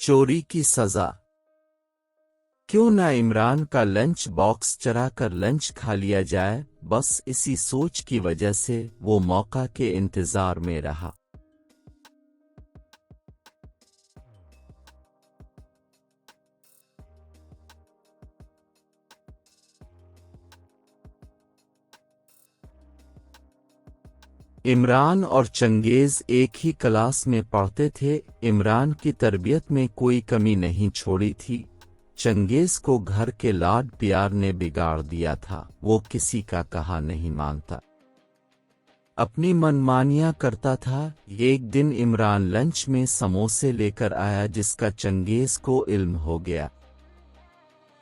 चोरी की सजा। क्यों ना इमरान का लंच बॉक्स चरा कर लंच खा लिया जाए। बस इसी सोच की वजह से वो मौका के इंतजार में रहा। इमरान और चंगेज एक ही क्लास में पढ़ते थे। इमरान की तरबियत में कोई कमी नहीं छोड़ी थी। चंगेज को घर के लाड प्यार ने बिगाड़ दिया था। वो किसी का कहा नहीं मानता, अपनी मनमानियां करता था। एक दिन इमरान लंच में समोसे लेकर आया जिसका चंगेज को इल्म हो गया।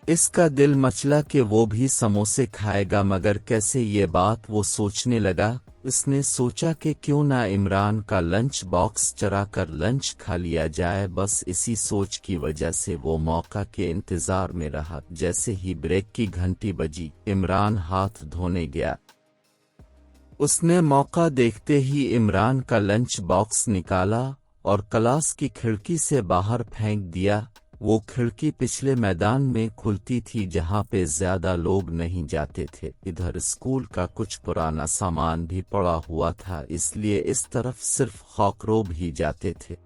इसका दिल मचला कि वो भी समोसे खाएगा, मगर कैसे ये बात वो सोचने लगा। उसने सोचा कि क्यों ना इमरान का लंच बॉक्स चरा कर लंच खा लिया जाए। बस इसी सोच की वजह से वो मौका के इंतजार में रहा। जैसे ही ब्रेक की घंटी बजी, इमरान हाथ धोने गया। उसने मौका देखते ही इमरान का लंच बॉक्स निकाला और क्लास की खिड़की से बाहर फेंक दिया। वो खिड़की पिछले मैदान में खुलती थी जहां पे ज्यादा लोग नहीं जाते थे। इधर स्कूल का कुछ पुराना सामान भी पड़ा हुआ था, इसलिए इस तरफ सिर्फ खौकरोब ही जाते थे।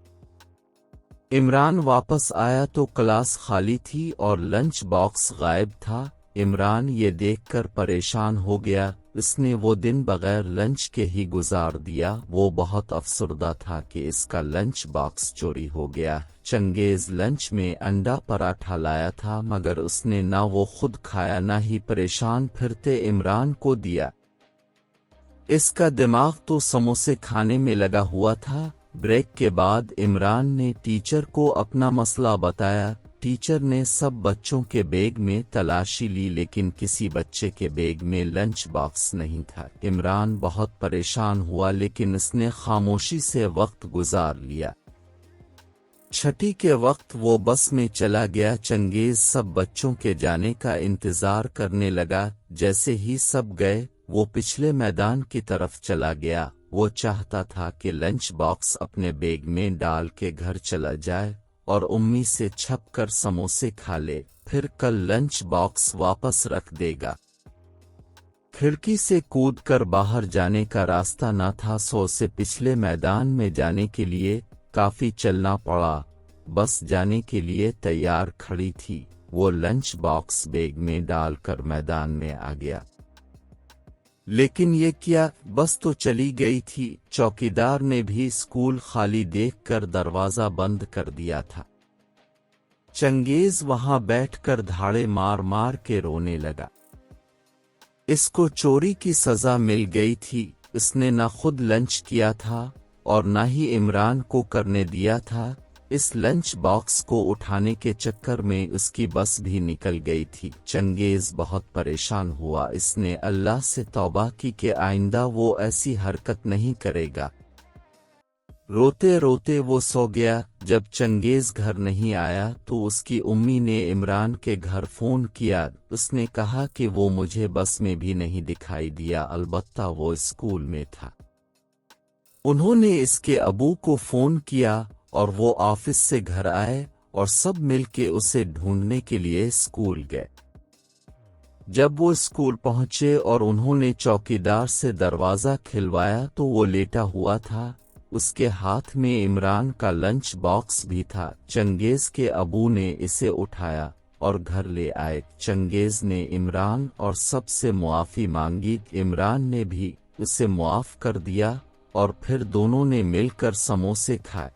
इमरान वापस आया तो क्लास खाली थी और लंच बॉक्स गायब था। इमरान ये देखकर परेशान हो गया। उसने वो दिन बगैर लंच के ही गुजार दिया। वो बहुत अफसरदा था कि इसका लंच बॉक्स चोरी हो गया। चंगेज लंच में अंडा पराठा लाया था, मगर उसने ना वो खुद खाया ना ही परेशान फिरते इमरान को दिया। इसका दिमाग तो समोसे खाने में लगा हुआ था। ब्रेक के बाद इमरान ने टीचर को अपना मसला बताया। टीचर ने सब बच्चों के बैग में तलाशी ली, लेकिन किसी बच्चे के बैग में लंच बॉक्स नहीं था। इमरान बहुत परेशान हुआ, लेकिन उसने खामोशी से वक्त गुजार लिया। छठी के वक्त वो बस में चला गया। चंगेज सब बच्चों के जाने का इंतजार करने लगा। जैसे ही सब गए, वो पिछले मैदान की तरफ चला गया। वो चाहता था कि लंच बॉक्स अपने बैग में डाल के घर चला जाए और उम्मी से छपकर समोसे खा ले, फिर कल लंच बॉक्स वापस रख देगा। खिड़की से कूदकर बाहर जाने का रास्ता न था, सो से पिछले मैदान में जाने के लिए काफी चलना पड़ा। बस जाने के लिए तैयार खड़ी थी। वो लंच बॉक्स बैग में डालकर मैदान में आ गया, लेकिन ये क्या, बस तो चली गई थी। चौकीदार ने भी स्कूल खाली देखकर दरवाजा बंद कर दिया था। चंगेज वहां बैठकर धाड़े मार मार के रोने लगा। इसको चोरी की सजा मिल गई थी। इसने न खुद लंच किया था और न ही इमरान को करने दिया था। इस लंच बॉक्स को उठाने के चक्कर में उसकी बस भी निकल गई थी। चंगेज बहुत परेशान हुआ। इसने अल्लाह से तौबा की कि आइंदा वो ऐसी हरकत नहीं करेगा। रोते रोते वो सो गया। जब चंगेज घर नहीं आया तो उसकी उम्मी ने इमरान के घर फोन किया। उसने कहा कि वो मुझे बस में भी नहीं दिखाई दिया, अलबत्ता वो स्कूल में था। उन्होंने इसके अबू को फोन किया और वो ऑफिस से घर आए और सब मिलके उसे ढूंढने के लिए स्कूल गए। जब वो स्कूल पहुंचे और उन्होंने चौकीदार से दरवाजा खिलवाया तो वो लेटा हुआ था। उसके हाथ में इमरान का लंच बॉक्स भी था। चंगेज के अबू ने इसे उठाया और घर ले आए। चंगेज ने इमरान और सबसे मुआफी मांगी। इमरान ने भी उसे मुआफ कर दिया और फिर दोनों ने मिलकर समोसे खाए।